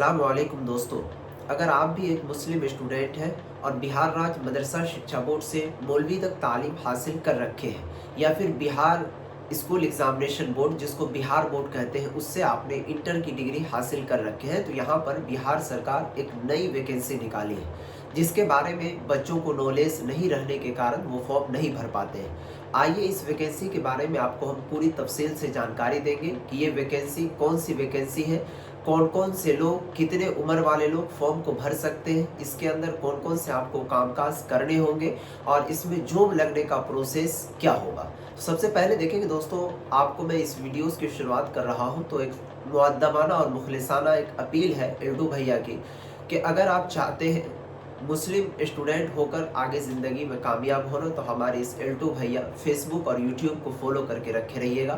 अस्सलामुअलैकुम दोस्तों, अगर आप भी एक मुस्लिम स्टूडेंट हैं और बिहार राज्य मदरसा शिक्षा बोर्ड से मौलवी तक तालीम हासिल कर रखे हैं या फिर बिहार स्कूल एग्ज़ामिनेशन बोर्ड जिसको बिहार बोर्ड कहते हैं उससे आपने इंटर की डिग्री हासिल कर रखे हैं, तो यहाँ पर बिहार सरकार एक नई वैकेंसी निकाली है जिसके बारे में बच्चों को नॉलेज नहीं रहने के कारण वो फॉर्म नहीं भर पाते हैं। आइए इस वैकेंसी के बारे में आपको हम पूरी तफसील से जानकारी देंगे कि ये वैकेंसी कौन सी वैकेंसी है, कौन कौन से लोग, कितने उम्र वाले लोग फॉर्म को भर सकते हैं, इसके अंदर कौन कौन से आपको कामकाज करने होंगे और इसमें जॉब लगने का प्रोसेस क्या होगा। सबसे पहले देखेंगे दोस्तों, आपको मैं इस वीडियोस की शुरुआत कर रहा हूं तो एक मुअद्दबाना और मुखलिसाना एक अपील है एल्टू भैया की कि अगर आप चाहते हैं मुस्लिम स्टूडेंट होकर आगे ज़िंदगी में कामयाब होना तो हमारे इस एल्टू भैया फेसबुक और यूट्यूब को फॉलो करके रखे रहिएगा,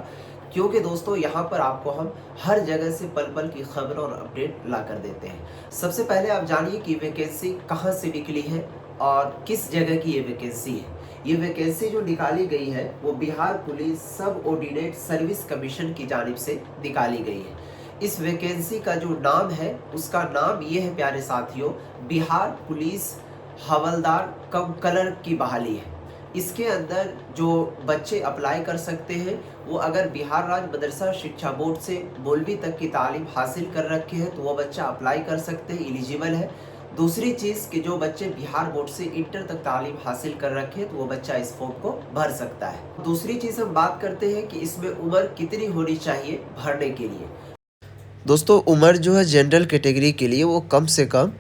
क्योंकि दोस्तों यहाँ पर आपको हम हर जगह से पल पल की खबर और अपडेट ला कर देते हैं। सबसे पहले आप जानिए कि वैकेंसी कहाँ से निकली है और किस जगह की ये वैकेंसी है। ये वैकेंसी जो निकाली गई है वो बिहार पुलिस सब ऑर्डिनेट सर्विस कमीशन की जानिब से निकाली गई है। इस वैकेंसी का जो नाम है उसका नाम ये है प्यारे साथियों, बिहार पुलिस हवलदार कम क्लर्क की बहाली है। इसके अंदर जो बच्चे अप्लाई कर सकते हैं वो अगर बिहार राज्य मदरसा शिक्षा बोर्ड से मौलवी तक की तालीम हासिल कर रखे हैं तो वो बच्चा अप्लाई कर सकते हैं, एलिजिबल है। दूसरी चीज़ कि जो बच्चे बिहार बोर्ड से इंटर तक तालीम हासिल कर रखे हैं तो वो बच्चा इस फॉर्म को भर सकता है। दूसरी चीज़ हम बात करते हैं कि इसमें उम्र कितनी होनी चाहिए भरने के लिए। दोस्तों उम्र जो है जनरल कैटेगरी के लिए वो कम से कम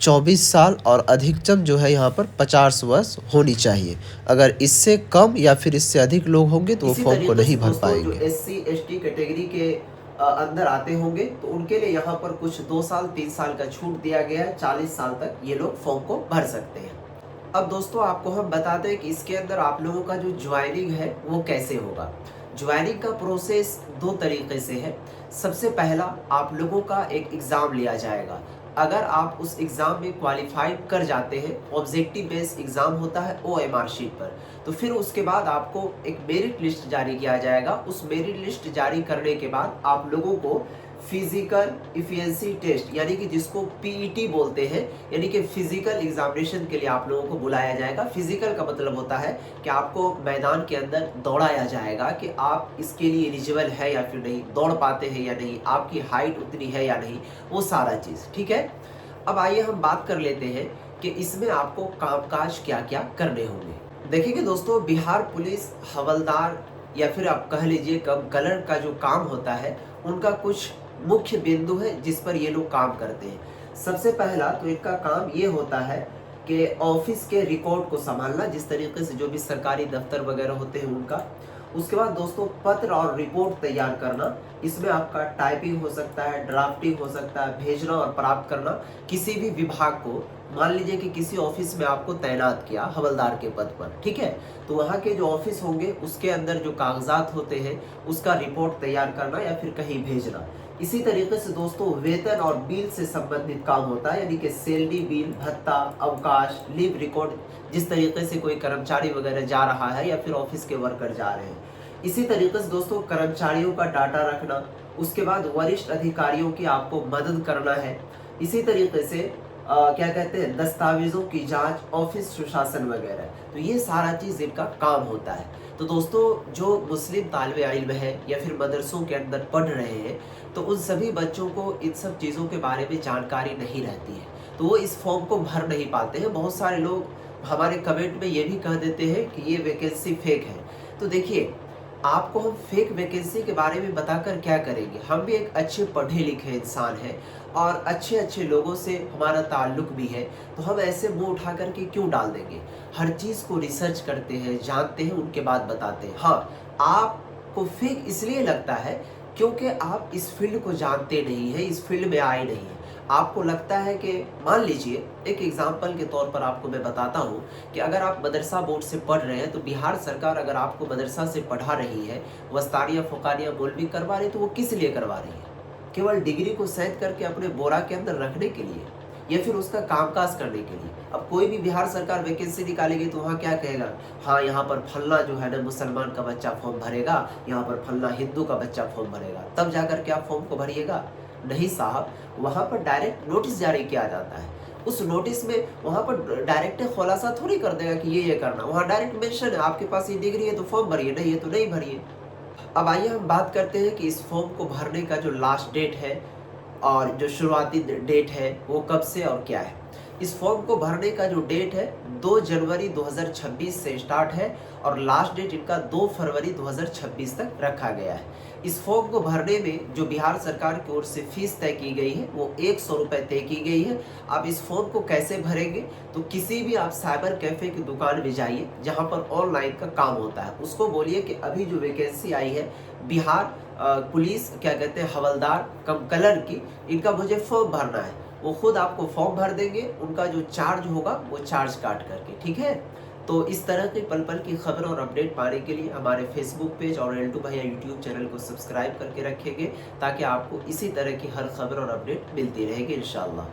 24 साल और अधिकतम जो है यहाँ पर 50 वर्ष होनी चाहिए। अगर इससे कम या फिर इससे अधिक लोग होंगे तो वो फॉर्म को नहीं भर पाएंगे। जो SC ST कैटेगरी के अंदर आते होंगे तो उनके लिए यहाँ पर कुछ 2 साल 3 साल का छूट दिया गया है, 40 साल तक ये लोग फॉर्म को भर सकते हैं। अब दोस्तों आपको हम बताते हैं कि इसके अंदर आप लोगों का जो ज्वाइनिंग है वो कैसे होगा। ज्वाइनिंग का प्रोसेस 2 तरीके से है। सबसे पहला आप लोगों का एक एग्ज़ाम लिया जाएगा। अगर आप उस एग्ज़ाम में क्वालिफाइड कर जाते हैं, ऑब्जेक्टिव बेस्ड एग्ज़ाम होता है OMR शीट पर, तो फिर उसके बाद आपको एक मेरिट लिस्ट जारी किया जाएगा। उस मेरिट लिस्ट जारी करने के बाद आप लोगों को फिजिकल इफिशिएंसी टेस्ट यानी कि जिसको PET बोलते हैं, यानी कि फिजिकल एग्जामिनेशन के लिए आप लोगों को बुलाया जाएगा। फिजिकल का मतलब होता है कि आपको मैदान के अंदर दौड़ाया जाएगा कि आप इसके लिए एलिजिबल है या फिर नहीं, दौड़ पाते हैं या नहीं, आपकी हाइट उतनी है या नहीं, वो सारा चीज़ ठीक है। अब आइए हम बात कर लेते हैं कि इसमें आपको कामकाज क्या क्या करने होंगे। देखिए दोस्तों, बिहार पुलिस हवलदार या फिर आप कह लीजिए कम कलर का जो काम होता है उनका कुछ मुख्य बिंदु है जिस पर ये लोग काम करते हैं। सबसे पहला तो इनका काम ये होता है कि ऑफिस के रिकॉर्ड को संभालना, जिस तरीके से जो भी सरकारी दफ्तर वगैरह होते हैं उनका। उसके बाद दोस्तों पत्र और रिपोर्ट तैयार करना, इसमें आपका टाइपिंग हो सकता है, ड्राफ्टिंग हो सकता है, भेजना और प्राप्त करना किसी भी विभाग को। मान लीजिए कि किसी ऑफिस में आपको तैनात किया हवलदार के पद पर, ठीक है, तो वहाँ के जो ऑफिस होंगे उसके अंदर जो कागजात होते हैं उसका रिपोर्ट तैयार करना या फिर कहीं भेजना। इसी तरीके से दोस्तों वेतन और बिल से संबंधित काम होता है, यानी कि सैलरी बिल, भत्ता, अवकाश, लीव रिकॉर्ड, जिस तरीके से कोई कर्मचारी वगैरह जा रहा है या फिर ऑफिस के वर्कर जा रहे हैं। इसी तरीके से दोस्तों कर्मचारियों का डाटा रखना, उसके बाद वरिष्ठ अधिकारियों की आपको मदद करना है। इसी तरीके से क्या कहते हैं, दस्तावेजों की जांच, ऑफिस सुशासन वगैरह, तो ये सारा चीज़ इनका काम होता है। तो दोस्तों जो मुस्लिम तालिबे इल्म है या फिर मदरसों के अंदर पढ़ रहे हैं तो उन सभी बच्चों को इन सब चीज़ों के बारे में जानकारी नहीं रहती है, तो वो इस फॉर्म को भर नहीं पाते हैं। बहुत सारे लोग हमारे कमेंट में ये भी कह देते हैं कि ये वैकेंसी फेक है। तो देखिए, आपको हम फेक वैकेंसी के बारे में बताकर क्या करेंगे। हम भी एक अच्छे पढ़े लिखे इंसान हैं और अच्छे अच्छे लोगों से हमारा ताल्लुक भी है, तो हम ऐसे मुंह उठा करके क्यों डाल देंगे। हर चीज़ को रिसर्च करते हैं, जानते हैं, उनके बाद बताते हैं। हाँ, आपको फेक इसलिए लगता है क्योंकि आप इस फील्ड को जानते नहीं हैं, इस फील्ड में आए नहीं हैं। आपको लगता है कि मान लीजिए एक एग्जाम्पल के तौर पर आपको मैं बताता हूँ कि अगर आप मदरसा बोर्ड से पढ़ रहे हैं तो बिहार सरकार अगर आपको मदरसा से पढ़ा रही है, वस्तानिया फ़ुकानिया मौलवी करवा रही है, तो वो किस लिए करवा रही है? केवल डिग्री को सैद करके अपने बोरा के अंदर रखने के लिए या फिर उसका कामकाज करने के लिए। अब कोई भी बिहार सरकार वैकेंसी निकालेगी तो वहाँ क्या कहेगा, हाँ यहाँ पर फलना जो है ना मुसलमान का बच्चा फॉर्म भरेगा, यहाँ पर फलना हिंदू का बच्चा फॉर्म भरेगा, तब जाकर के आप फॉर्म को भरिएगा। नहीं साहब, वहाँ पर डायरेक्ट नोटिस जारी किया जाता है। उस नोटिस में वहाँ पर डायरेक्ट खुलासा थोड़ी कर देगा कि ये करना, वहाँ डायरेक्ट मेंशन है, आपके पास ये डिग्री है तो फॉर्म भरिए, नहीं है तो नहीं भरिए। अब आइए हम बात करते हैं कि इस फॉर्म को भरने का जो लास्ट डेट है और जो शुरुआती डेट है वो कब से और क्या है। इस फॉर्म को भरने का जो डेट है 2 जनवरी 2026 से स्टार्ट है और लास्ट डेट इनका 2 फरवरी 2026 तक रखा गया है। इस फॉर्म को भरने में जो बिहार सरकार की ओर से फीस तय की गई है वो 100 रुपये तय की गई है। आप इस फॉर्म को कैसे भरेंगे, तो किसी भी आप साइबर कैफ़े की दुकान में जाइए जहाँ पर ऑनलाइन का काम होता है, उसको बोलिए कि अभी जो वैकेंसी आई है बिहार पुलिस क्या कहते हैं हवलदार कम कलर की, इनका मुझे फॉर्म भरना है। वो खुद आपको फॉर्म भर देंगे, उनका जो चार्ज होगा वो चार्ज काट करके, ठीक है। तो इस तरह के पल पल की खबर और अपडेट पाने के लिए हमारे फेसबुक पेज और एल2 भैया यूट्यूब चैनल को सब्सक्राइब करके रखेंगे, ताकि आपको इसी तरह की हर खबर और अपडेट मिलती रहेगी इंशाल्लाह।